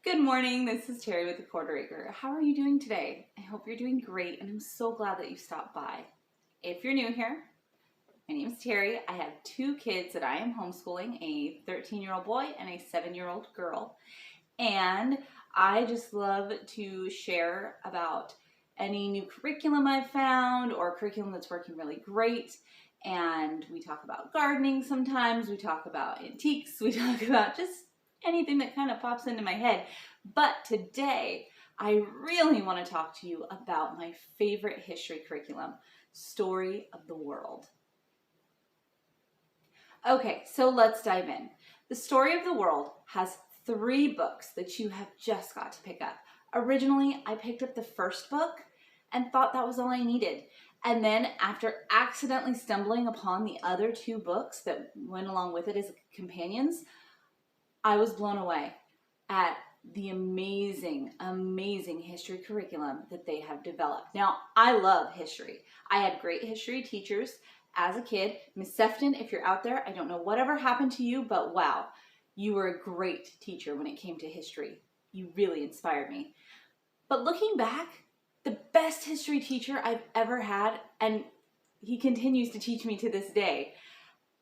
Good morning, this is Terry with the Quarter Acre. How are you doing today? I hope you're doing great, and I'm so glad that you stopped by. If you're new here, my name is Terry. I have two kids that I am homeschooling, a 13-year-old boy and a 7-year-old girl. And I just love to share about any new curriculum I've found or curriculum that's working really great. And we talk about gardening sometimes, we talk about antiques, we talk about just anything that kind of pops into my head. But today, I really want to talk to you about my favorite history curriculum, Story of the World. Okay, so let's dive in. The Story of the World has 3 books that you have just got to pick up. Originally, I picked up the first book and thought that was all I needed. And then after accidentally stumbling upon the other 2 books that went along with it as companions, I was blown away at the amazing, amazing history curriculum that they have developed. Now, I love history. I had great history teachers as a kid. Miss Sefton, if you're out there, I don't know whatever happened to you, but wow, you were a great teacher when it came to history. You really inspired me. But looking back, the best history teacher I've ever had, and he continues to teach me to this day,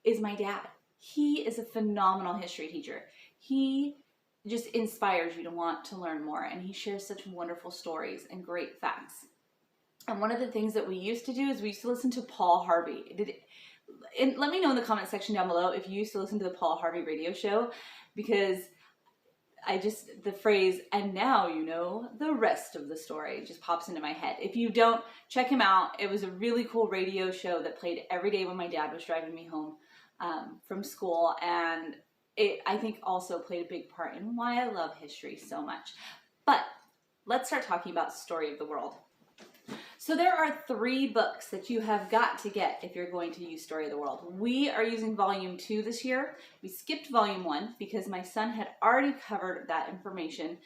is my dad. He is a phenomenal history teacher. He just inspires you to want to learn more, and he shares such wonderful stories and great facts. And one of the things that we used to do is we used to listen to Paul Harvey. And let me know in the comment section down below if you used to listen to the Paul Harvey radio show, because the phrase, "and now you know the rest of the story," just pops into my head. If you don't, check him out. It was a really cool radio show that played every day when my dad was driving me home from school, and it, I think, also played a big part in why I love history so much. But let's start talking about Story of the World. So there are 3 books that you have got to get if you're going to use Story of the World. We are using volume 2 this year. We skipped volume 1 because my son had already covered that information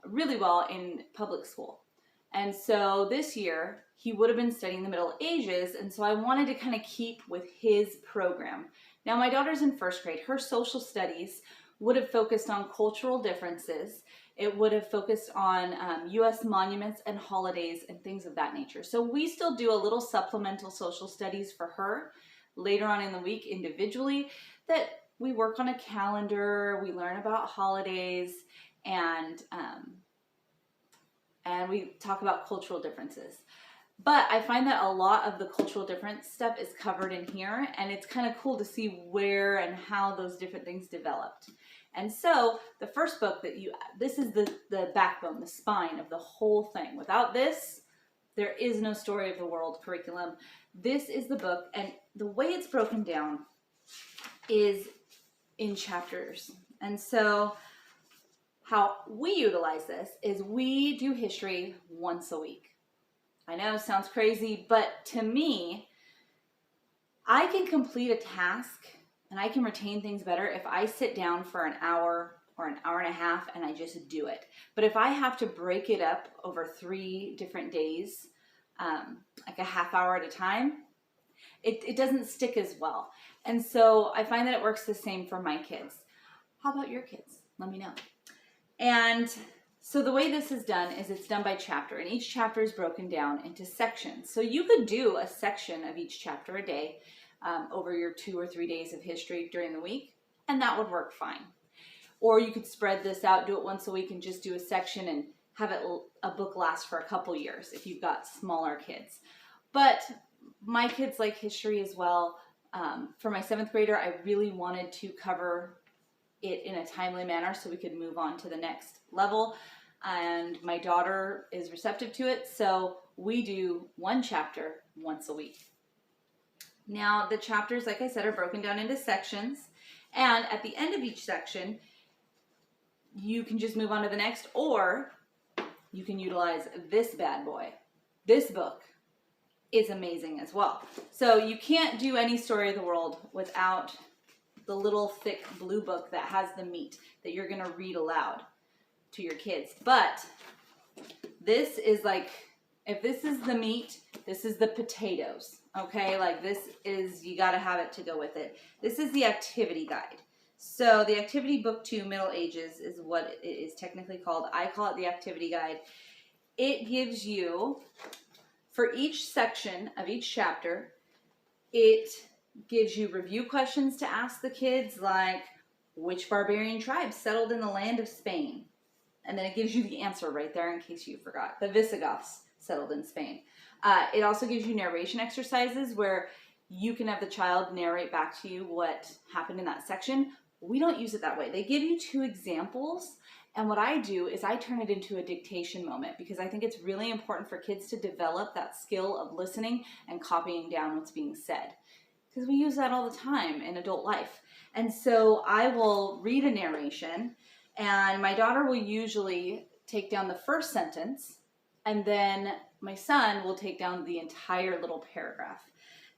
really well in public school. And so this year he would have been studying the Middle Ages, and so I wanted to kind of keep with his program. Now my daughter's in 1st grade. Her social studies would have focused on cultural differences. It would have focused on U.S. monuments and holidays and things of that nature. So we still do a little supplemental social studies for her later on in the week individually, that we work on a calendar, we learn about holidays, and we talk about cultural differences. But I find that a lot of the cultural difference stuff is covered in here, and it's kind of cool to see where and how those different things developed. And so the first book this is the backbone, the spine of the whole thing. Without this, there is no Story of the World curriculum. This is the book, and the way it's broken down is in chapters. And so how we utilize this is we do history once a week. I know it sounds crazy, but to me, I can complete a task and I can retain things better if I sit down for an hour or an hour and a half and I just do it. But if I have to break it up over 3 different days, like a half hour at a time, it doesn't stick as well. And so I find that it works the same for my kids. How about your kids? Let me know. And so the way this is done is it's done by chapter, and each chapter is broken down into sections. So you could do a section of each chapter a day over your 2 or 3 days of history during the week, and that would work fine. Or you could spread this out, do it once a week, and just do a section and have a book last for a couple years if you've got smaller kids. But my kids like history as well. For my 7th grader, I really wanted to cover it in a timely manner so we could move on to the next level. And my daughter is receptive to it, so we do 1 chapter once a week. Now the chapters, like I said, are broken down into sections, and at the end of each section you can just move on to the next, or you can utilize this bad boy. This book is amazing as well. So you can't do any Story of the World without the little thick blue book that has the meat that you're going to read aloud to your kids. But this is like, if this is the meat, this is the potatoes, Okay, like this is, you got to have it to go with it. This is the activity guide. So the activity book 2, Middle Ages, is what it is technically called. I call it the activity guide. It gives you, for each section of each chapter, it gives you review questions to ask the kids, like, which barbarian tribes settled in the land of Spain? And then it gives you the answer right there in case you forgot. The Visigoths settled in Spain. It also gives you narration exercises where you can have the child narrate back to you what happened in that section. We don't use it that way. They give you 2 examples, and what I do is I turn it into a dictation moment, because I think it's really important for kids to develop that skill of listening and copying down what's being said, because we use that all the time in adult life. And so I will read a narration, and my daughter will usually take down the first sentence, and then my son will take down the entire little paragraph.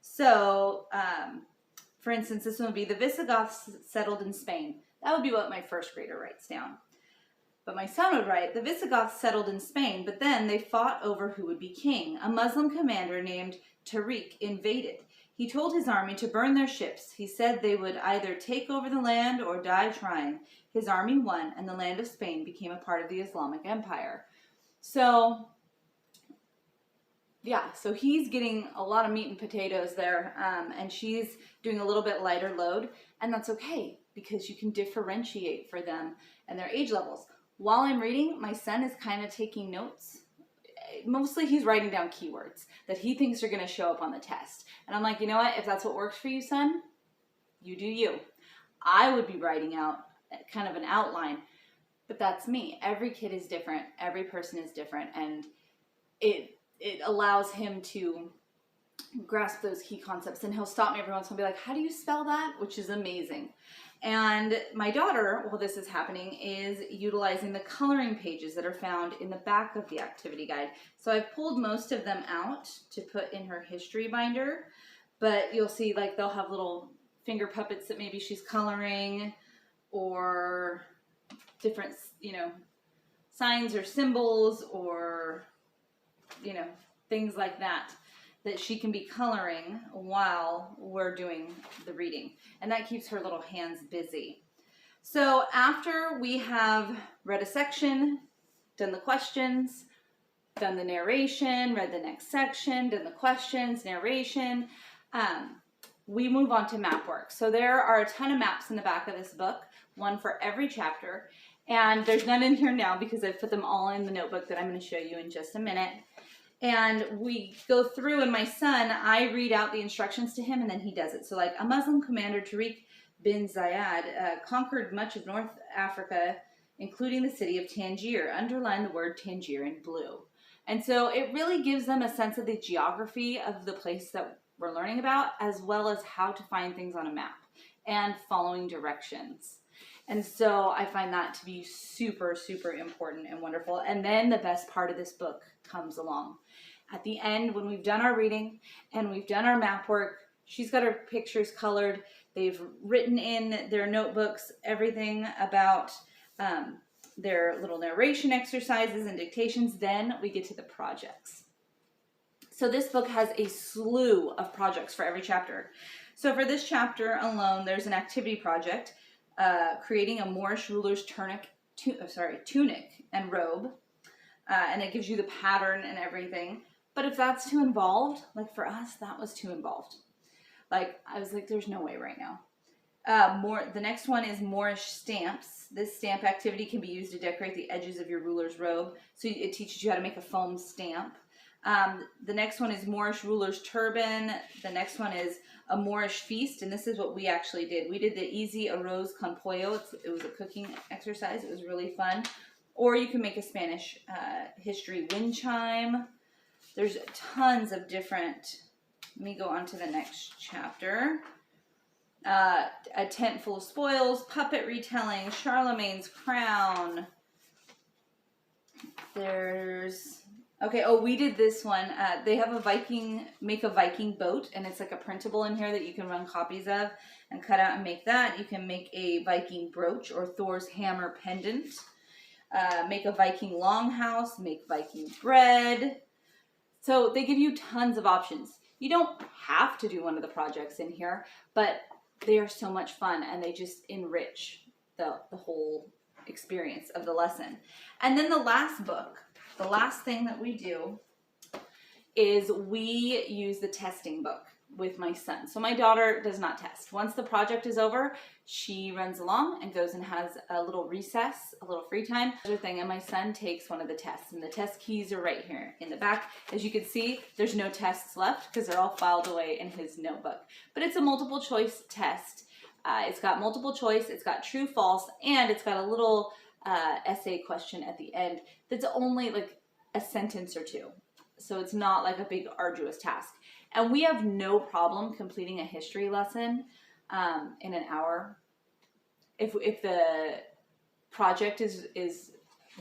So, for instance, this one would be, the Visigoths settled in Spain. That would be what my first grader writes down. But my son would write, the Visigoths settled in Spain, but then they fought over who would be king. A Muslim commander named Tariq invaded. He told his army to burn their ships. He said they would either take over the land or die trying. His army won, and the land of Spain became a part of the Islamic Empire. So, yeah, so he's getting a lot of meat and potatoes there, and she's doing a little bit lighter load, and that's okay, because you can differentiate for them and their age levels. While I'm reading, my son is kind of taking notes. Mostly he's writing down keywords that he thinks are going to show up on the test. And I'm like, you know what? If that's what works for you, son, you do you. I would be writing out kind of an outline, but that's me. Every kid is different. Every person is different. And it allows him to grasp those key concepts. And he'll stop me every once in a while and be like, how do you spell that? Which is amazing. And my daughter, while this is happening, is utilizing the coloring pages that are found in the back of the activity guide. So I've pulled most of them out to put in her history binder, but you'll see like they'll have little finger puppets that maybe she's coloring, or different, signs or symbols, or, things like that she can be coloring while we're doing the reading. And that keeps her little hands busy. So after we have read a section, done the questions, done the narration, read the next section, done the questions, narration, we move on to map work. So there are a ton of maps in the back of this book, one for every chapter. And there's none in here now because I've put them all in the notebook that I'm going to show you in just a minute. And we go through, and my son, I read out the instructions to him, and then he does it. So like, a Muslim commander, Tariq bin Zayed, conquered much of North Africa, including the city of Tangier. Underline the word Tangier in blue. And so it really gives them a sense of the geography of the place that we're learning about, as well as how to find things on a map and following directions. And so I find that to be super, super important and wonderful. And then the best part of this book comes along. At the end, when we've done our reading and we've done our map work, she's got her pictures colored. They've written in their notebooks everything about their little narration exercises and dictations. Then we get to the projects. So this book has a slew of projects for every chapter. So for this chapter alone, there's an activity project, creating a Moorish ruler's tunic and robe. And it gives you the pattern and everything. But if that's too involved, like for us, that was too involved. Like, I was like, there's no way right now. The next one is Moorish stamps. This stamp activity can be used to decorate the edges of your ruler's robe. So it teaches you how to make a foam stamp. The next one is Moorish ruler's turban. The next one is a Moorish feast, and this is what we actually did. We did the easy arroz con pollo. It was a cooking exercise. It was really fun. Or you can make a Spanish history wind chime. There's tons of different. Let me go on to the next chapter. A tent full of spoils, puppet retelling, Charlemagne's crown. We did this one. They have make a Viking boat, and it's like a printable in here that you can run copies of and cut out and make that. You can make a Viking brooch or Thor's hammer pendant. Make a Viking longhouse, make Viking bread. So they give you tons of options. You don't have to do one of the projects in here, but they are so much fun and they just enrich the whole experience of the lesson. And then the last book, the last thing that we do is we use the testing book with my son. So my daughter does not test. Once the project is over, she runs along and goes and has a little recess, a little free time thing, and my son takes one of the tests, and the test keys are right here in the back. As you can see, there's no tests left because they're all filed away in his notebook. But it's a multiple choice test. It's got multiple choice, it's got true, false, and it's got a little essay question at the end that's only like a sentence or two. So it's not like a big arduous task. And we have no problem completing a history lesson in an hour. If the project is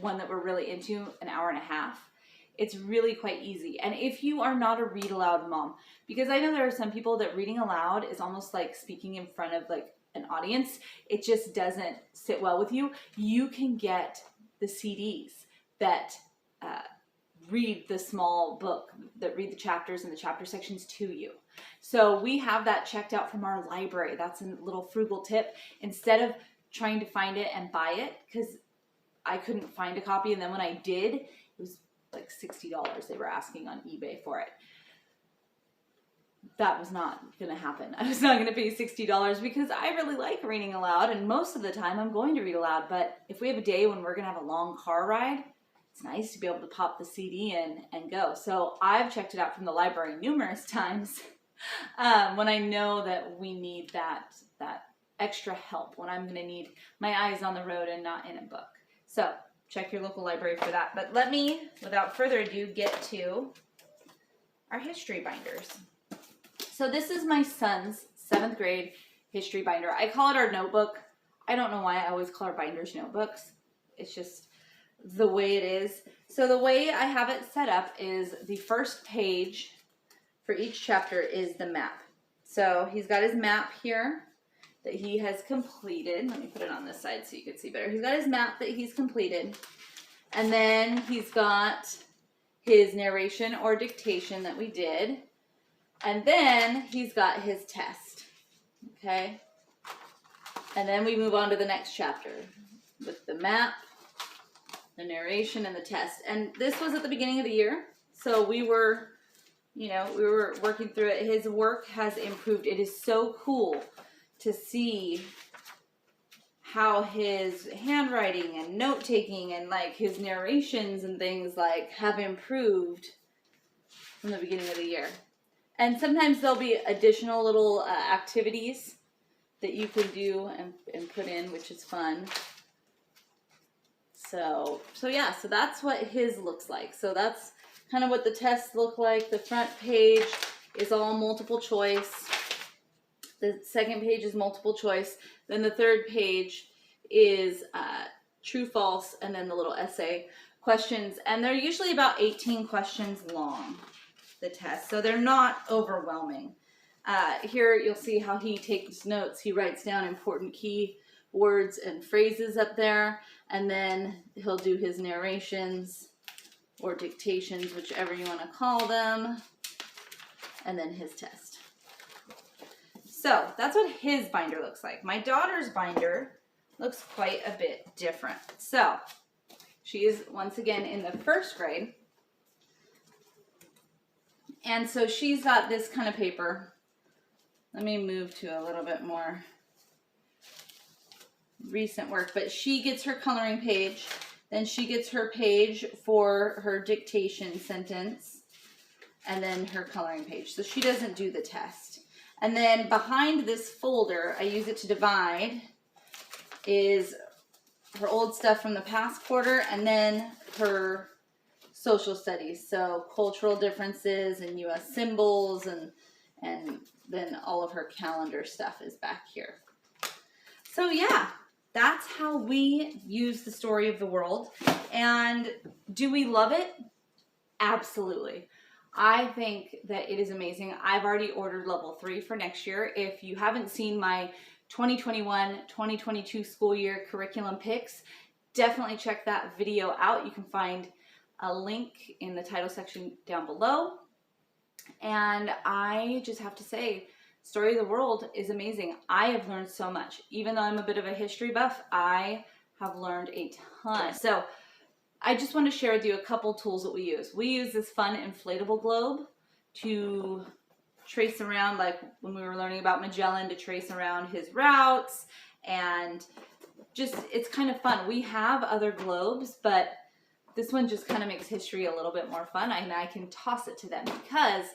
one that we're really into, an hour and a half. It's really quite easy. And if you are not a read aloud mom, because I know there are some people that reading aloud is almost like speaking in front of like an audience. It just doesn't sit well with you. You can get the CDs that read the small book, that read the chapters and the chapter sections to you. So we have that checked out from our library. That's a little frugal tip. Instead of trying to find it and buy it, because I couldn't find a copy, and then when I did, it was like $60 they were asking on eBay for it. That was not going to happen. I was not going to pay $60 because I really like reading aloud, and most of the time I'm going to read aloud. But if we have a day when we're going to have a long car ride, it's nice to be able to pop the CD in and go. So I've checked it out from the library numerous times when I know that we need that extra help, when I'm going to need my eyes on the road and not in a book. So check your local library for that. But let me, without further ado, get to our history binders. So this is my son's 7th grade history binder. I call it our notebook. I don't know why I always call our binders notebooks. It's just the way it is. So the way I have it set up is the first page for each chapter is the map. So he's got his map here that he has completed. Let me put it on this side so you can see better. He's got his map that he's completed. And then he's got his narration or dictation that we did. And then he's got his test. Okay? And then we move on to the next chapter with the map, the narration, and the test. And this was at the beginning of the year, so we were working through it. His work has improved. It is so cool to see how his handwriting and note-taking and like his narrations and things like have improved from the beginning of the year. And sometimes there'll be additional little activities that you can do and put in, which is fun. So yeah, so that's what his looks like. So that's kind of what the tests look like. The front page is all multiple choice. The second page is multiple choice. Then the third page is true, false, and then the little essay questions. And they're usually about 18 questions long, the test. So they're not overwhelming. Here you'll see how he takes notes. He writes down important key words and phrases up there, and then he'll do his narrations or dictations, whichever you want to call them, and then his test. So that's what his binder looks like. My daughter's binder looks quite a bit different. So she is once again in the 1st grade, and so she's got this kind of paper. Let me move to a little bit more recent work, but she gets her coloring page, then she gets her page for her dictation sentence, and then her coloring page. So she doesn't do the test. And then behind this folder, I use it to divide, is her old stuff from the past quarter, and then her social studies, so cultural differences and U.S. symbols, and then all of her calendar stuff is back here. So yeah, that's how we use the story of the world. And do we love it? Absolutely. I think that it is amazing. I've already ordered level 3 for next year. If you haven't seen my 2021-2022 school year curriculum picks, definitely check that video out. You can find a link in the title section down below. And I just have to say, Story of the World is amazing. I have learned so much. Even though I'm a bit of a history buff, I have learned a ton. So I just want to share with you a couple tools that we use. We use this fun inflatable globe to trace around, like when we were learning about Magellan, to trace around his routes, and just, it's kind of fun. We have other globes, but this one just kind of makes history a little bit more fun, and I can toss it to them, because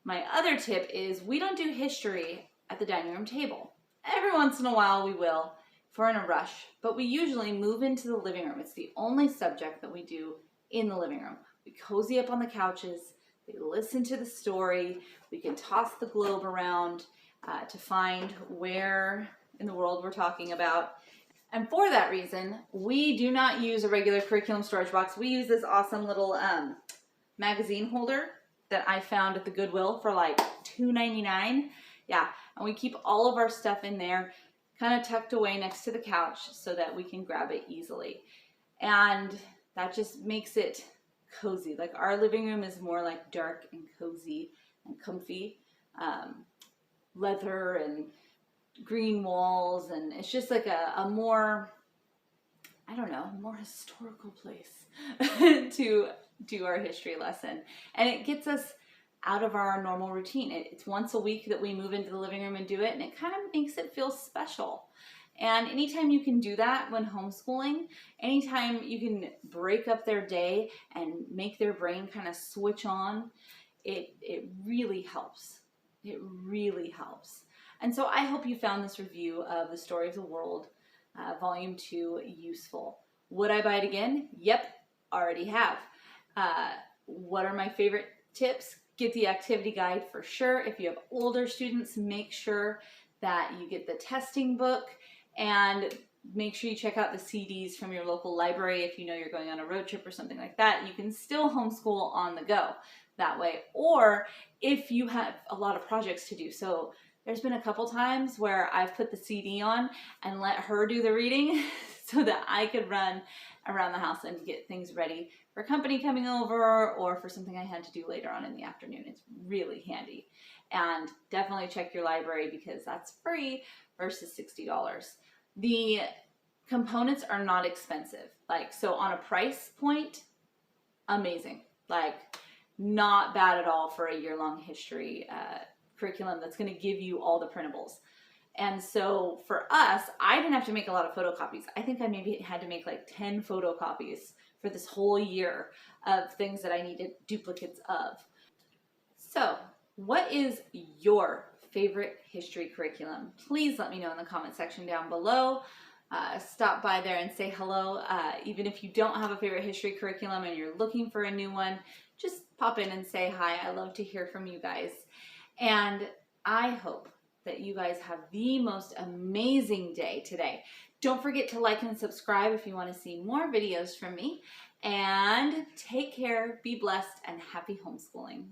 my other tip is we don't do history at the dining room table. Every once in a while we will if we're in a rush, but we usually move into the living room. It's the only subject that we do in the living room. We cozy up on the couches, we listen to the story, we can toss the globe around to find where in the world we're talking about. And for that reason, we do not use a regular curriculum storage box. We use this awesome little magazine holder that I found at the Goodwill for like $2.99. Yeah, and we keep all of our stuff in there, kind of tucked away next to the couch so that we can grab it easily. And that just makes it cozy. Like, our living room is more like dark and cozy and comfy. Leather and green walls, and it's just like a more, I don't know, more historical place to do our history lesson. And it gets us out of our normal routine. It's once a week that we move into the living room and do it, and it kind of makes it feel special. And anytime you can do that when homeschooling, anytime you can break up their day and make their brain kind of switch on, it really helps. It really helps. And so I hope you found this review of The Story of the World, Volume 2, useful. Would I buy it again? Yep, already have. What are my favorite tips? Get the activity guide for sure. If you have older students, make sure that you get the testing book, and make sure you check out the CDs from your local library. If you know you're going on a road trip or something like that, you can still homeschool on the go that way. Or if you have a lot of projects to do. So there's been a couple times where I've put the CD on and let her do the reading so that I could run around the house and get things ready for company coming over or for something I had to do later on in the afternoon. It's really handy. And definitely check your library, because that's free versus $60. The components are not expensive. Like, so on a price point, amazing. Like, not bad at all for a year-long history curriculum that's going to give you all the printables. And so for us, I didn't have to make a lot of photocopies. I think I maybe had to make like 10 photocopies for this whole year of things that I needed duplicates of. So what is your favorite history curriculum? Please let me know in the comment section down below. Stop by there and say hello. Even if you don't have a favorite history curriculum and you're looking for a new one, just pop in and say hi. I love to hear from you guys. And I hope that you guys have the most amazing day today. Don't forget to like and subscribe if you want to see more videos from me. And take care, be blessed, and happy homeschooling.